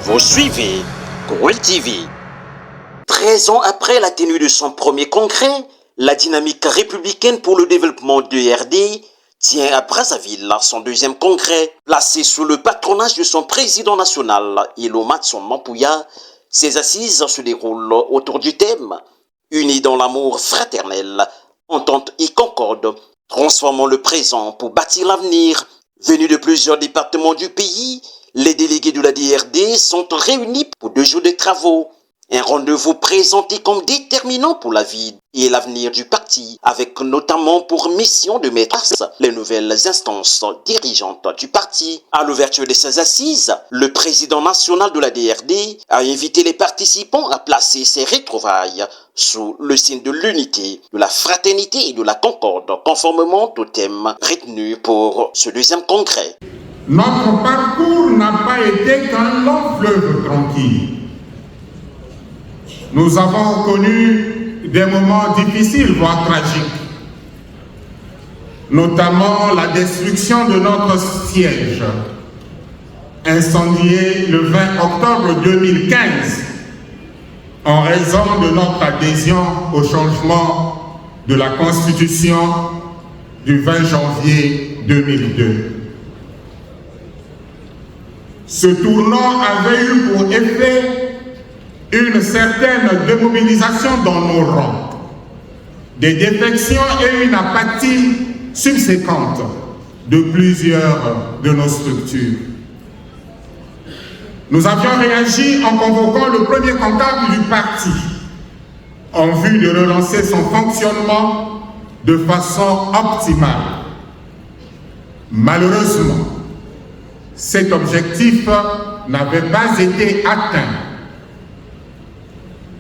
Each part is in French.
Vous suivez Goël TV. 13 ans après la tenue de son premier congrès, la dynamique républicaine pour le développement de RD tient à Brazzaville son deuxième congrès. Placé sous le patronage de son président national, Ilo Matson Mampouya, ses assises se déroulent autour du thème « Unis dans l'amour fraternel, entente et concorde, transformant le présent pour bâtir l'avenir ». Venus de plusieurs départements du pays, les délégués de la DRD sont réunis pour 2 jours de travaux. Un rendez-vous présenté comme déterminant pour la vie et l'avenir du parti, avec notamment pour mission de mettre en place les nouvelles instances dirigeantes du parti. À l'ouverture de ces assises, le président national de la DRD a invité les participants à placer ces retrouvailles sous le signe de l'unité, de la fraternité et de la concorde, conformément au thème retenu pour ce deuxième congrès. Notre parcours n'a pas été qu'un long fleuve tranquille. Nous avons connu des moments difficiles, voire tragiques, notamment la destruction de notre siège, incendié le 20 octobre 2015, en raison de notre adhésion au changement de la Constitution du 20 janvier 2002. Ce tournant avait eu pour effet une certaine démobilisation dans nos rangs, des défections et une apathie subséquente de plusieurs de nos structures. Nous avions réagi en convoquant le premier comptable du parti en vue de relancer son fonctionnement de façon optimale. Malheureusement, cet objectif n'avait pas été atteint.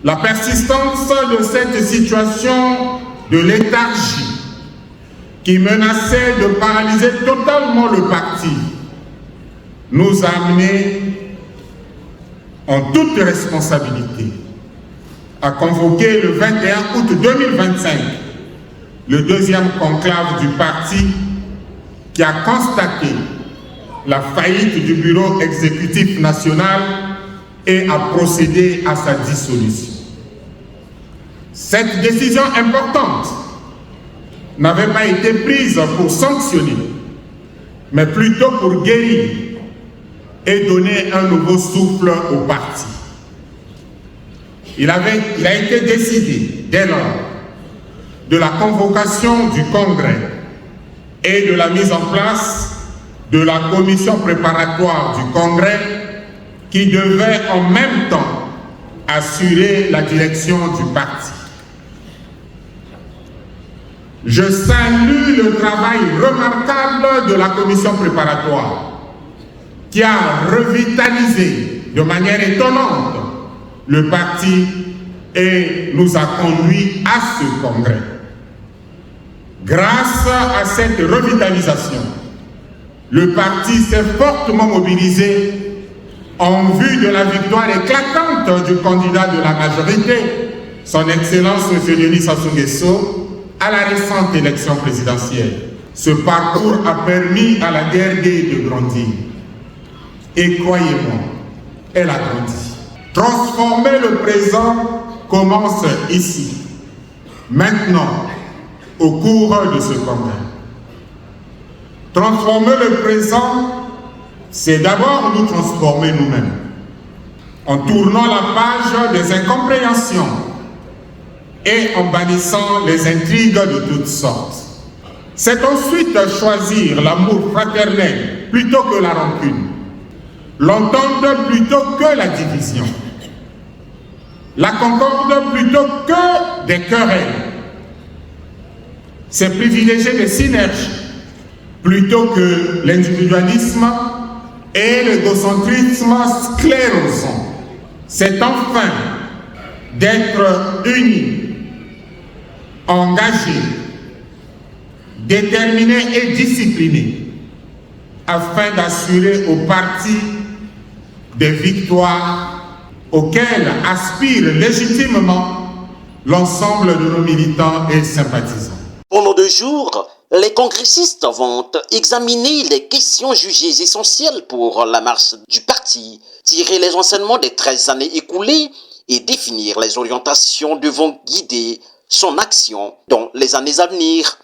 La persistance de cette situation de léthargie qui menaçait de paralyser totalement le parti nous a amenés en toute responsabilité à convoquer le 21 août 2025 le deuxième conclave du parti qui a constaté la faillite du bureau exécutif national et a procédé à sa dissolution. Cette décision importante n'avait pas été prise pour sanctionner, mais plutôt pour guérir et donner un nouveau souffle au parti. Il a été décidé dès lors de la convocation du congrès et de la mise en place de la commission préparatoire du congrès qui devait en même temps assurer la direction du parti. Je salue le travail remarquable de la commission préparatoire qui a revitalisé de manière étonnante le parti et nous a conduits à ce congrès. Grâce à cette revitalisation, le parti s'est fortement mobilisé en vue de la victoire éclatante du candidat de la majorité, son Excellence M. Denis Sassou Nguesso, à la récente élection présidentielle. Ce parcours a permis à la DRD de grandir. Et croyez-moi, elle a grandi. Transformer le présent commence ici, maintenant, au cours de ce congrès. Transformer le présent, c'est d'abord nous transformer nous-mêmes, en tournant la page des incompréhensions et en bannissant les intrigues de toutes sortes. C'est ensuite choisir l'amour fraternel plutôt que la rancune, l'entente plutôt que la division, la concorde plutôt que des querelles. C'est privilégier les synergies plutôt que l'individualisme et l'égocentrisme sclérosant. C'est enfin d'être unis, engagés, déterminés et disciplinés afin d'assurer au parti des victoires auxquelles aspire légitimement l'ensemble de nos militants et sympathisants. Pendant 2 jours, les congressistes vont examiner les questions jugées essentielles pour la marche du parti, tirer les enseignements des 13 années écoulées et définir les orientations devant guider son action dans les années à venir.